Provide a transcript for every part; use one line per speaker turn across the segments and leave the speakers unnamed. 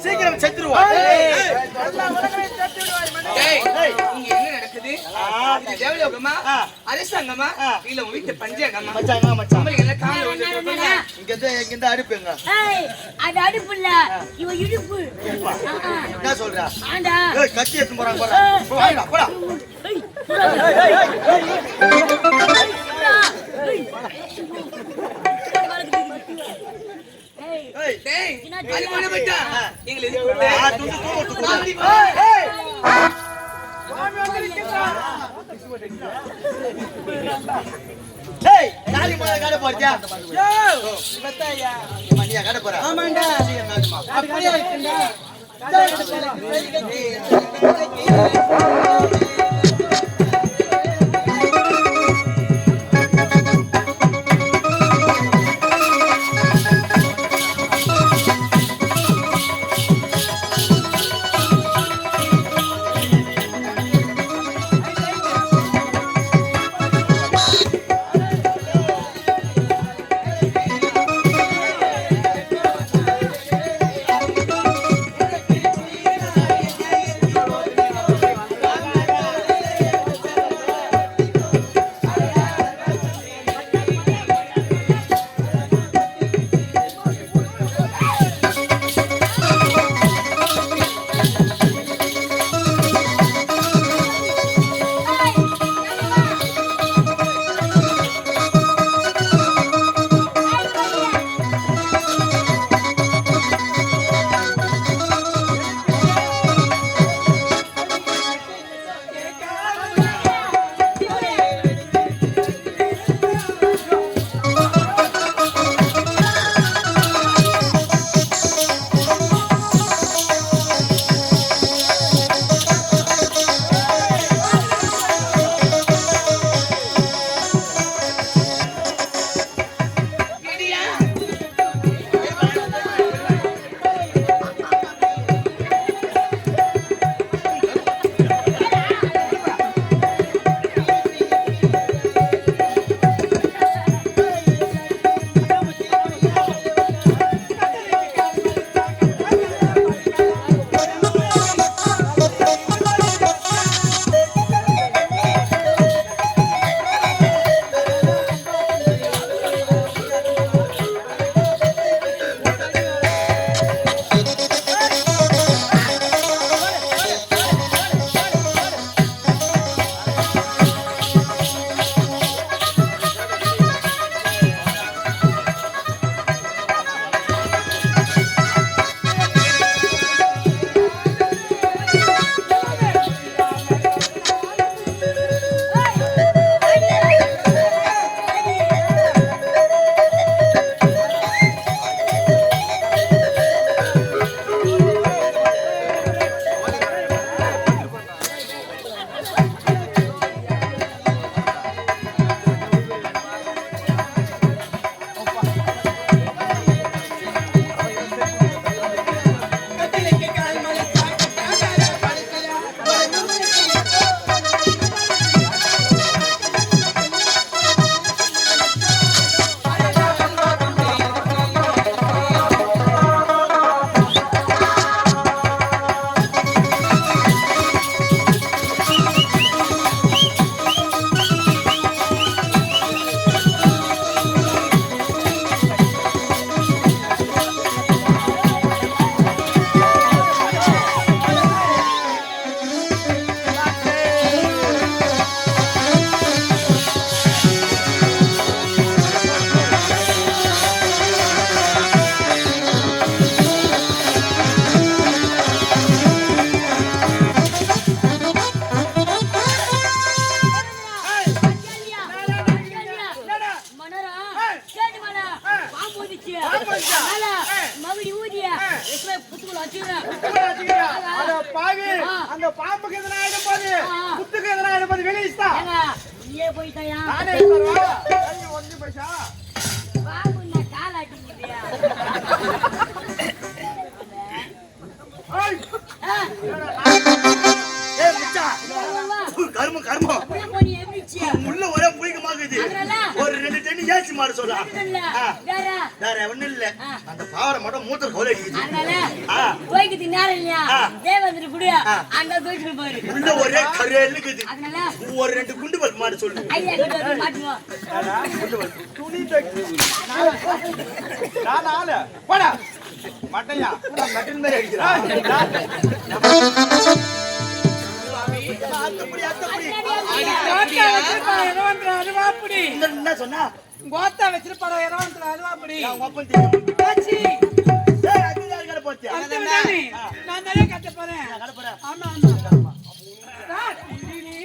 சீக்கிரம் செத்துருவோம்.
தேவலோகமா அரசாங்கமா இல்ல உங்க வீட்டு பஞ்சாங்கமா
இங்க அடுப்புங்க
அது அடுப்பு இல்ல இவ இடுப்பு.
என்ன சொல்ற? கத்தி எடுத்து போறாங்க போடா. கடை போறியா? கடை போற
அந்த பாம்புக்கு எதனா ஆயிடும் போது குத்துக்கு எதனா ஆயிடும் போது வெளியிஸ்தா
நீயே போய்டயா
நானே தரவா கை ஒண்ணு பைசா
பாம்பு நான் கால் ஆட்டிக்கிட்டியா
ஏய் மச்சான் கர்ம கர்ம
அப்படியே போய் எம்மிச்சியா
முள்ள ஒரே புளிக்கமாக்குது ஒரு 2 டென்னு ஏசி மாடு சொல்றா.
இல்ல வேற
வேற ஒண்ணும் இல்ல. அந்த பாவரை மட்டும் மூத்திர கோல அடிக்குது.
அதனால கோயிலுக்கு நேரம் இல்லையா தேவந்திர குடி அங்க கோயிலுக்கு போயிரு.
உள்ள ஒரே கரேலுக்குது.
அதனால
ஒரு 2 குண்டு பல் மாடு சொல்லு.
ஐயா கிட்ட மாட்டுவா.
துணி தைக்கு. நான் ஆளு. போடா. மட்டையா.
மட்டன் மாதிரி அடிக்கிறா. என்ன சொன்னா
கோத்தா வச்சிருப்பாரு அதுவாப்படி
உங்க அப்பன் தெரியும்.
பாச்சி
ஏய் அது யார் கடை போச்சு?
நான் நிறைய கட்ட போறேன்
கடை போறேன்.
ஆமா ஆமா சார் நீ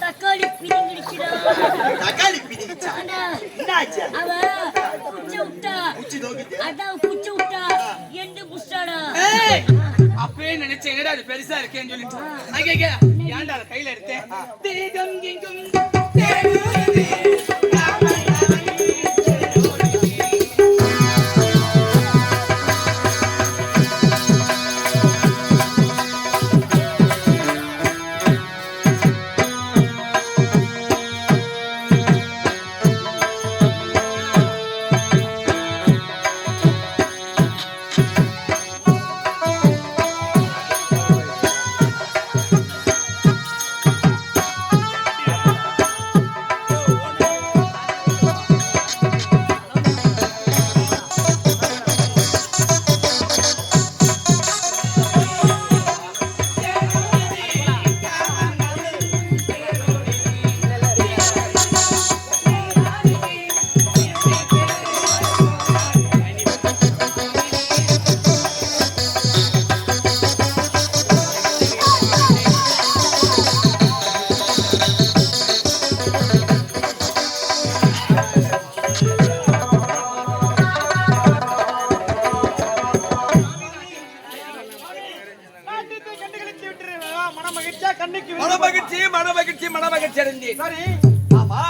தக்காளி பிடிங்கிடுச்சுடா.
தக்காளி பிடிங்கிச்சா? என்னாச்சு?
அவ குச்சி விட்டா.
குச்சி தோக்கிட்டு.
அதான் குச்சி விட்டா. எண்டு புஷ்டாடா.
அப்பவே நினைச்சேன் என்னடா அது பெருசா இருக்கேன்னு சொல்லிட்டு அங்க ஏன்டா அதை கையில எடுத்தேன் தீகம் கிங்கும் மனமகிழ்ச்சி அடைந்தேன். ஆமா,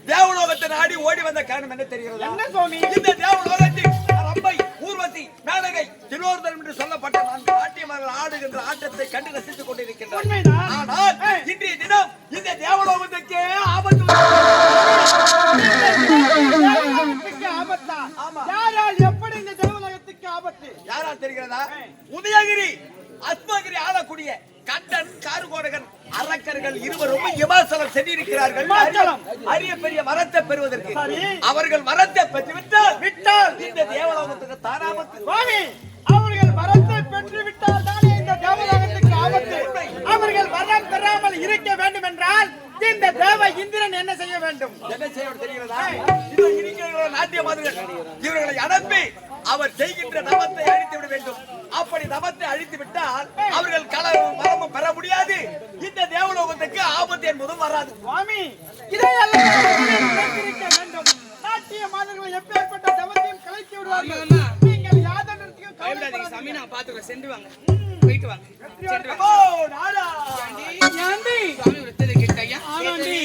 தேவலோகத்தை நாடி ஓடி வந்த காரணம் என்ன தெரிகிறது?
என்ன சுவாமி?
இந்த தேவலோகத்தில் ரம்பை, ஊர்வசி, மேனகை, திலோதரன் என்று சொல்லப்பட்ட 4 நாட்டியமார்கள் ஆடுகின்ற ஆட்டத்தை கண்டு ரசித்துக் கொண்டிருக்கின்றனர். ஆனால் இன்றைய தினம் இந்த தேவலோகத்துக்கே ஆபத்து.
ஆபத்தா? யாரால் எப்படி இந்த தேவலோகத்துக்கு ஆபத்து?
யாரால் தெரிகிறதா? உதயகிரி, அஸ்மகிரி ஆளக்கூடிய கண்டன், கார்கோடகன், அரக்கர் மனிதர்கள் இருவரும் இமாச்சலம் சென்றிருக்கிறார்கள். அரிய பெரிய வரத்தை பெறுவதற்கு அவர்கள் வரத்தை பெற்று விட்டால் இந்த தேவலோகத்துக்கு தாராபத்து.
அவர்கள் வரத்தை பெற்று விட்டால் தானே இந்த தேவலோகத்துக்கு ஆபத்து. அவர்கள் வரம் பெறாமல் இருக்க வேண்டும் என்றால் இந்த தேவ இந்திரன் என்ன செய்ய வேண்டும்?
என்ன செய்ய தெரிகிறதா? இதோ இருக்கிற நாட்டிய மனிதர்கள் இவர்களை அனுப்பி அவர் செய்கின்ற தவத்தை அழித்து விட வேண்டும். அப்படி தவத்தை அழித்து விட்டால் அவர்கள் கலரும் வரமும் பெற முடியாது. இந்த தேவலோகத்துக்கு ஆபத்து என்பதும் வராது.
சுவாமி, இதையெல்லாம் நினைத்திருக்க வேண்டும். நாட்டிய மாதர்களை எப்பேற்பட்ட தவத்தையும் கலைத்து விடுவார்கள். நீங்கள் யாதொன்றிற்கும் கவலைப்படாதீங்க.
சாமி நான் பாத்துக்கிறேன். சென்று வாங்க, போயிட்டு வாங்க, சென்று வாங்க.
ஓ நாடா
சுவாமி விருத்ததை கேட்ட ஐயா,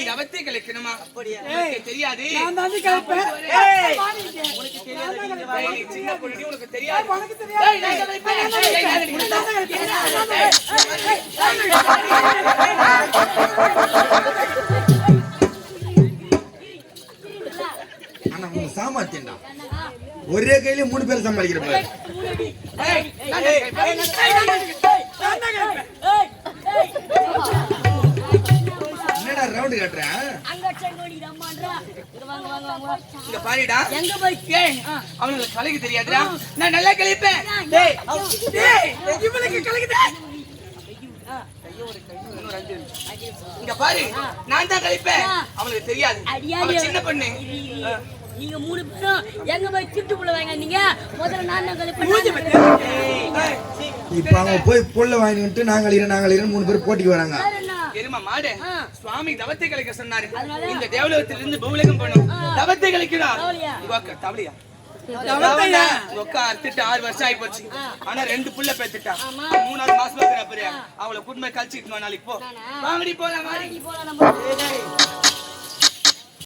தவத்தை கலைக்கணுமா? உனக்கு தெரியாது.
நான் தான் கலைப்பேன்.
உனக்கு தெரியாது. நீ சின்ன பொண்ணு, உனக்கு தெரியாது.
உனக்கு தெரியாது.
ஆனா உங்க சாமர்த்தியம்டா, ஒரே கையில 3 பேர் சமாளிக்கிற பாரு. என்னடா ரவுண்ட் கட்டுற?
இங்க பாருடா,
எங்க போய்
அவனுக்கு கலைக்கு தெரியாதுடா. நான் நல்லா கலைப்பேன். இவனுக்கு கலைக்குது. இங்க பாரு, நான் தான் கலைப்பேன். அவனுக்கு தெரியாது. அவன் சின்ன பொண்ணு.
நீங்க 3 பேரும் எங்க போய் திட்டு புள்ள வாங்க. நீங்க முதல்ல நான் தான் கழிப்பேன்.
இப்ப அவங்க போய் புல்ல வாங்கிட்டு நாங்கள் 3 பேர் போட்டிக்கு வராங்க.
எருமா மாடு, சுவாமி தவத்தை கலைக்க சொன்னாரு. இந்த தேவலோகத்திலிருந்து பூலகம் போனோம். தவத்தை கலைக்கணும். தவளையா? உக்கா அறுத்துட்டு 6 வருஷம் ஆகி போச்சு. ஆனா 2 புள்ள பெத்துட்டா. 3ஆவது மாசமா இருக்கிற அவளை குடும்ப கழிச்சுட்டு நாளைக்கு போ. வாங்கடி போலாம், வாங்கடி போலாம்.